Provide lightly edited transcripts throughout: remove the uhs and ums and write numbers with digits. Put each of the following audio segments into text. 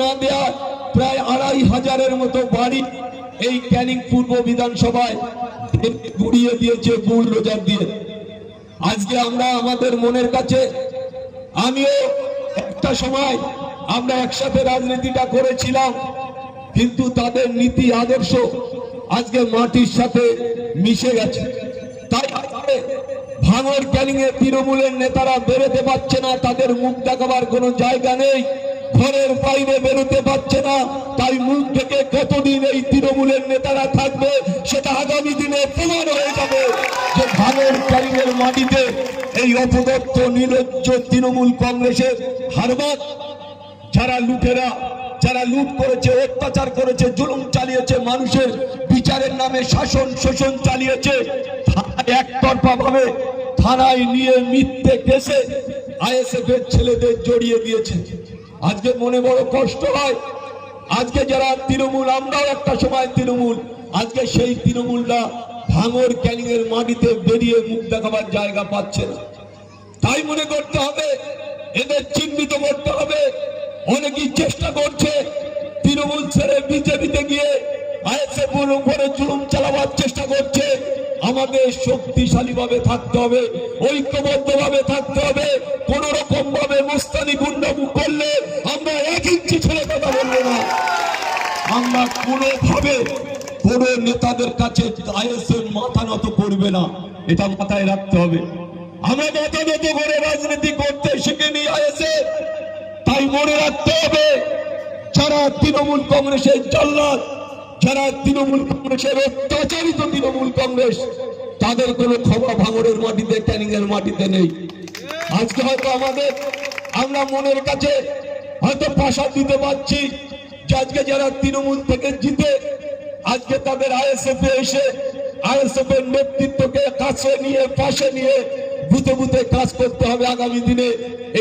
না দেয়া প্রায় 2500-এর মতো বাড়ি এই ক্যানিং পূর্ব বিধানসভায় গুড়িয়ে দিয়েছে বুলডোজার দিয়ে। আজকে আমরা আমাদের মনের কাছে, আমিও একটা সময় আমরা একসাথে রাজনীতিটা করেছিলাম, কিন্তু তাদের নীতি আদর্শ আজকে মাটির সাথে মিশে গেছে। তাই ভাঙড় ক্যানিং এ তৃণমূলের নেতারা বেরোতে পারছে না, তাদের মুখ দেখাবার কোনো জায়গা নেই, ঘরের বাইরে বেরোতে পারছে না। তাই মুখ থেকে কতদিন এই তৃণমূলের নেতারা থাকবে সেটা আগামী দিনে প্রমাণ হয়ে যাবে যে ভাঙড় ক্যানিং এর মাটিতে এই অপদত্ত নির্লজ্জ তৃণমূল কংগ্রেসের হারবাদ, যারা লুটেরা, যারা লুট করেছে, অত্যাচার করেছে, জুলুম চালিয়েছে, মানুষের বিচারের নামে শাসন শোষণ চালিয়েছে, একতরফা ভাবে থানায় নিয়ে মিথ্যে কেসে আইএসএফ এর ছেলেদের জড়িয়ে দিয়েছে। আজকে মনে বড় কষ্ট হয়, আজকে যারা তৃণমূল, আমরাও একটা সময় তৃণমূল, আজকে সেই তৃণমূলরা ভাঙড় ক্যানিং এর মাটিতে বেরিয়ে মুখ দেখাবার জায়গা পাচ্ছে না। তাই মনে করতে হবে, এদের চিহ্নিত করতে হবে। অনেকেই চেষ্টা করছে তৃণমূল ছেড়ে বিজেপিতে গিয়ে আইএসএফ এর উপরে জুলুম চালাবার চেষ্টা করছে। আমাদের শক্তিশালী ভাবে থাকতে হবে, ঐক্যবদ্ধ ভাবে থাকতে হবে। কোন রকম ভাবে মুস্তানি গুন্ডামু করলে আমরা 1 ইঞ্চি ছেড়ে কথা বলবো না। আমরা কোনোভাবে কোন নেতাদের কাছে আইএসএফ মাথা নত করবে না, এটা মাথায় রাখতে হবে। আমরা মাথা নত করে রাজনীতি করতে শিখিনি আইএসএফ। তাই মনে রাখতে হবে, যারা তৃণমূল কংগ্রেসের জল্লাদ, যারা তৃণমূল কংগ্রেসের অত্যাচারিত তৃণমূল কংগ্রেস, তাদের কোনো ক্ষমা ভাঙড়ের মাটিতে, ক্যানিং এর মাটিতে নেই। আজকে হয়তো আমরা মনের কাছে হয়তো প্রাসাদ দিতে পারছি যে আজকে যারা তৃণমূল থেকে জিতে আজকে তাদের আইএসএফ এ এসে আইএসএফ এর নেতৃত্বকে কাছে নিয়ে, পাশে নিয়ে বুথে বুথে কাজ করতে হবে আগামী দিনে।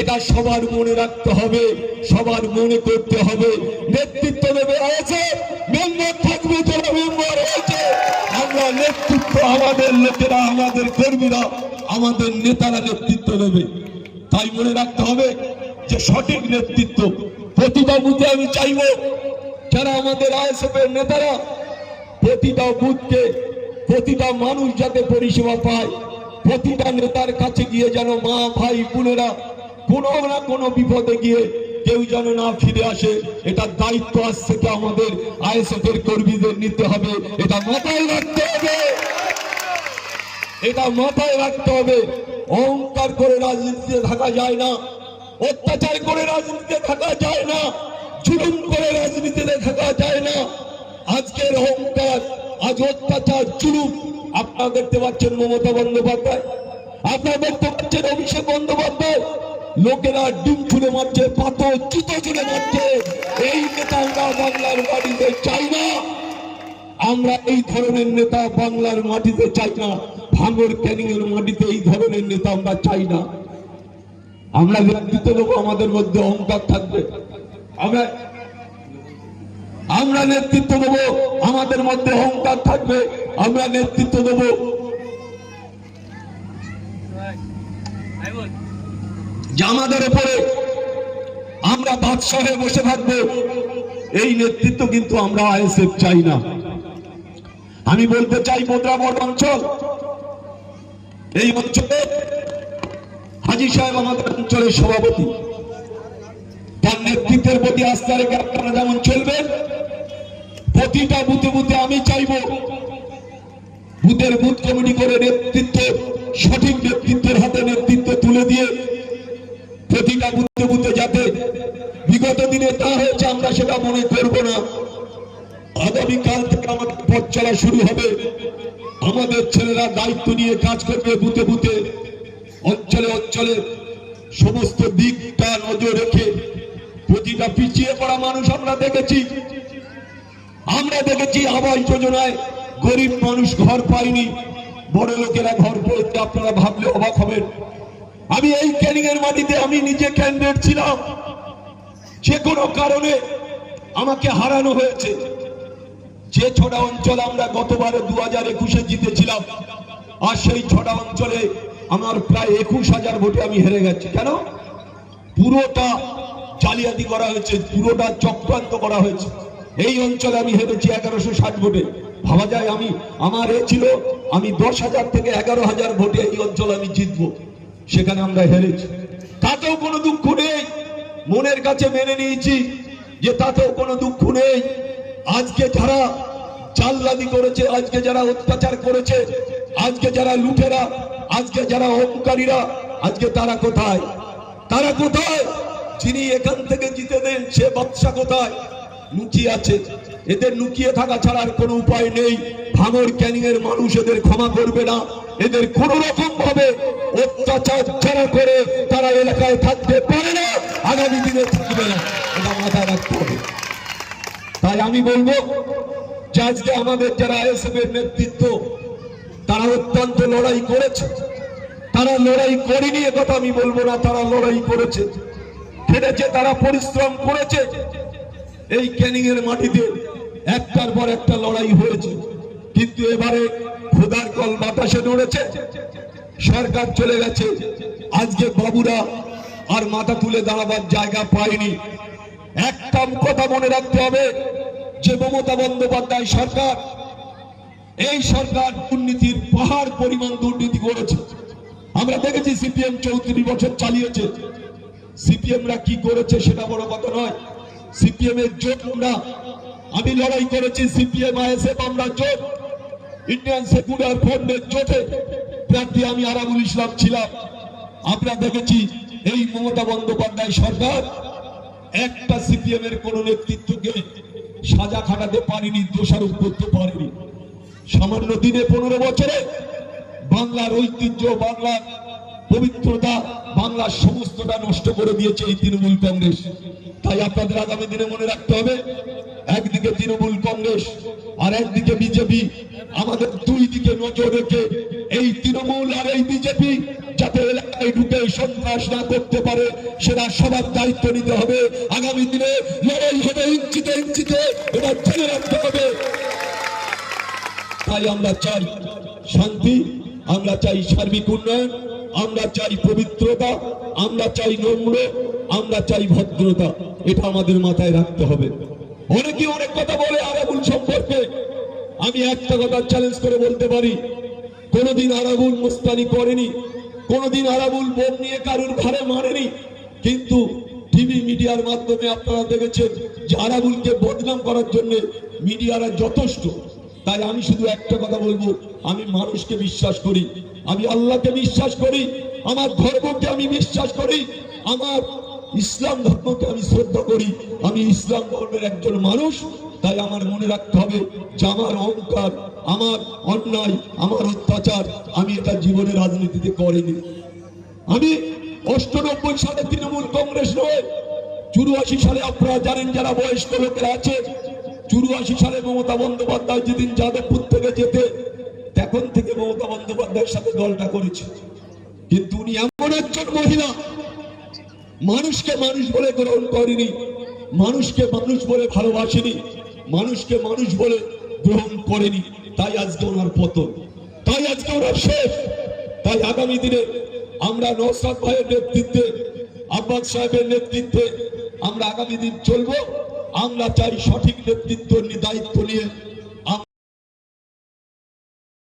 এটা সবার মনে রাখতে হবে, সবার মনে করতে হবে। নেতৃত্ব দেবে আইএসএফ, মেম্বার থাকবে যারা মেম্বার হয়েছে। আমরা নেতৃত্ব, আমাদের লোকেরা, আমাদের কর্মীরা, আমাদের নেতারা নেতৃত্ব দেবে। তাই মনে রাখতে হবে যে সঠিক নেতৃত্ব প্রতিটা বুথে। আমি চাইব যারা আমাদের আইএসএফ এর নেতারা প্রতিটা বুথকে, প্রতিটা মানুষ যাতে পরিষেবা পায়, প্রতিটা নেতার কাছে গিয়ে যেন মা ভাই বোনেরা কোনো না কোনো বিপদে গিয়ে কেউ যেন না ফিরে আসে, এটা দায়িত্ব আজ থেকে আমাদের আইএসএফ এর কর্মীদের নিতে হবে। এটা মাথায় রাখতে হবে, এটা মাথায় রাখতে হবে। অহংকার করে রাজনীতিতে থাকা যায় না, অত্যাচার করে রাজনীতিতে থাকা যায় না, জুলুম করে রাজনীতিতে থাকা যায় না। আজকের অহংকার, আজ অত্যাচার, জুলুম আপনারা দেখতে পাচ্ছেন মমতা বন্দ্যোপাধ্যায়, আপনারা দেখতে পাচ্ছেন অভিষেক বন্দ্যোপাধ্যায়, লোকেরা ডিম ছুঁড়ে মারছে, পাথর জুতো ছুঁড়ে মারছে। এই নেতা আমরা বাংলার মাটিতে চাই না। আমরা এই ধরনের নেতা বাংলার মাটিতে চাই না। ভাঙড় ক্যানিং এর মাটিতে এই ধরনের নেতা আমরা চাই না। আমরা নেতৃত্ব দেবো, আমাদের মধ্যে অহংকার থাকবে। আমরা নেতৃত্ব দেবো, আমাদের মধ্যে অহংকার থাকবে। আমরা নেতৃত্ব দেবো, যে আমাদের উপরে আমরা বাদশাহ হয়ে বসে থাকবো। এই নেতৃত্ব কিন্তু আমরা আইএসএফ চাই না। আমি বলতে চাই, মোদ্রাবড় অঞ্চল, এই অঞ্চলে হাজী সাহেব আমাদের অঞ্চলের সভাপতি, তার নেতৃত্বের প্রতি আস্থা রেখে আপনারা যেমন চলবেন, প্রতিটা বুথে বুথে আমি চাইব বুথের বুথ কমিটি করে নেতৃত্ব, সঠিক নেতৃত্বের হাতে নেতৃত্ব তুলে দিয়ে প্রতিটা বুথে বুথে যাতে বিগত দিনে তা হয়েছে আমরা সেটা মনে করব না। আগামীকাল থেকে আমাদের পথ চলা শুরু হবে। আমাদের ছেলেরা দায়িত্ব নিয়ে কাজ করবে বুথে বুথে, অঞ্চলে অঞ্চলে সমস্ত দিকটা নজর রেখে। প্রতিটা পিছিয়ে পড়া মানুষ আমরা দেখেছি আবাস যোজনায় গরিব মানুষ ঘর পায়নি, বড় লোকেরা ঘর পেয়েছে। আপনারা ভাবলে অবাক হবেন। আমি এই ক্যানিং এর মাটিতে আমি নিজে ক্যান্ডিডেট ছিলাম, যে কোনো কারণে আমাকে হারানো হয়েছে। যে 6টা অঞ্চল আমরা গতবারে 2021-এ জিতেছিলাম, আর সেই 6টা অঞ্চলে আমার প্রায় 21,000 ভোটে আমি হেরে গেছি। কেন? পুরোটা জালিয়াতি করা হয়েছে, পুরোটা চক্রান্ত করা হয়েছে। এই অঞ্চলে আমি হেরেছি 1160 ভোটে। ভাবা যায় আমার ছিল আমি 10,000 থেকে 11,000 ভোটে এই অঞ্চলে আমি জিতবো, সেখানে আমরা হেরেছি। তাতেও কোনো দুঃখ নেই, মনের কাছে মেনে নিয়েছি যে তাতেও কোনো দুঃখ নেই। আজকে যারা জাললাদি করেছে, আজকে যারা অত্যাচার করেছে, আজকে যারা লুটেরা, আজকে যারা অহংকারীরা, আজকে তারা কোথায়? তারা কোথায়? যিনি এখান থেকে জিতে দেন সে বাদশা কোথায়? লুকিয়ে আছে। এদের লুকিয়ে থাকা ছাড়া আর কোনো উপায় নেই। ভাঙড় ক্যানিং এর মানুষ এদের ক্ষমা করবে না। এদের কোন রকম ভাবে অত্যাচার যারা করে তারা এলাকায় থাকতে পারে না, আগামী দিনে থাকবে না, এটা মাথায় রাখতে হবে। তাই আমি বলবো যে আজকে আমাদের যারা আইএসএফ এর নেতৃত্ব, তারা অত্যন্ত লড়াই করেছে। তারা লড়াই করেনি এ কথা আমি বলবো না, তারা লড়াই করেছে, খেটেছে, তারা পরিশ্রম করেছে। এই ক্যানিং এর মাটিতে একটার পর একটা লড়াই হয়েছে, কিন্তু এবারে খোদার কল বাতাসে নড়েছে, সরকার চলে গেছে। আজকে বাবুরা আর মাথা তুলে দাঁড়াবার জায়গা পায়নি। একটা কথা মনে রাখতে হবে যে মমতা বন্দ্যোপাধ্যায় সরকার, এই সরকার দুর্নীতির পাহাড় পরিমাণ দুর্নীতি করেছে। আমরা দেখেছি সিপিএম 34 বছর চালিয়েছে। সিপিএমরা কি করেছে সেটা বড় কথা নয়। সিপিএম এর জোট আমি লড়াই করেছি, সিপিএম আইএসএফ আমরা জোট, ইন্ডিয়ান সেকুলার ফ্রন্টের জোটে প্রার্থী আমি আরাবুল ইসলাম ছিলাম। আমরা দেখেছি এই মমতা বন্দ্যোপাধ্যায় সরকার একটা সিপিএম এর কোন নেতৃত্বকে সাজা খাটাতে পারেনি, দোষারোপ করতে পারেনি। সামান্য দিনে 15 বছরে বাংলার ঐতিহ্য, বাংলার পবিত্রতা, বাংলার সমস্তটা নষ্ট করে দিয়েছে এই তৃণমূল কংগ্রেস। তাই আপনাদের আগামী দিনে মনে রাখতে হবে, একদিকে তৃণমূল কংগ্রেস আর একদিকে বিজেপি। আমাদের দুই দিকে নজর রেখে এই তৃণমূল আর এই বিজেপি যাতে এলাকায় ঢুকে সন্ত্রাস না করতে পারে সেটা সবার দায়িত্ব নিতে হবে। আগামী দিনে লড়াই হবে ইঞ্চিতে ইঞ্চিতে, এটা জেনে রাখতে হবে। তাই আমরা চাই শান্তি, আমরা চাই সার্বিক উন্নয়ন, আমরা চাই পবিত্রতা, আমরা চাই নম্র, আমরা চাই ভদ্রতা। এটা আমাদের মাথায় রাখতে হবে। অনেকে অনেক কথা বলে আরাবুল সম্পর্কে, আমি একটা কথা চ্যালেঞ্জ করে বলতে পারি, কোনদিন আরাবুল মুস্তানি করেনি, কোনদিন আরাবুল বোম নিয়ে কারুর ঘরে মারেনি। কিন্তু টিভি মিডিয়ার মাধ্যমে আপনারা দেখেছেন যে আরাবুলকে বদনাম করার জন্য মিডিয়ারা যথেষ্ট। তাই আমি শুধু একটা কথা বলবো, আমি মানুষকে বিশ্বাস করি, আমি আল্লাহকে বিশ্বাস করি, আমার ধর্মকে আমি বিশ্বাস করি, আমার ইসলাম ধর্মকে আমি শ্রদ্ধা করি, আমি ইসলাম ধর্মের একজন মানুষ। তাই আমার মনে রাখতে হবে যে আমার অহংকার, আমার অন্যায়, আমার অত্যাচার আমি এটা জীবনে রাজনীতিতে করিনি। আমি 98 সালে তৃণমূল কংগ্রেস নয়, 84 সালে আপনারা জানেন যারা বয়স্ক লোকেরা আছে, 84 সালে মমতা বন্দ্যোপাধ্যায় যেদিন যাদবপুর থেকে যেতে, তখন থেকে মমতা বন্দ্যোপাধ্যায়ের সাথে দলটা করেছে। কিন্তু উনি এমন একজন মহিলা, মানুষকে মানুষ বলে গ্রহণ করেনি, মানুষকে মানুষ বলে ভালোবাসেনি, মানুষকে মানুষ বলে গ্রহণ করেনি। তাই আজকে ওনার পতন, তাই আজকে ওনার শেষ। তাই আগামী দিনে আমরা নওশাদ ভাইয়ের নেতৃত্বে, আব্বাস সাহেবের নেতৃত্বে আমরা আগামী দিন চলবো। আমরা চাই সঠিক নেতৃত্ব দায়িত্ব নিয়ে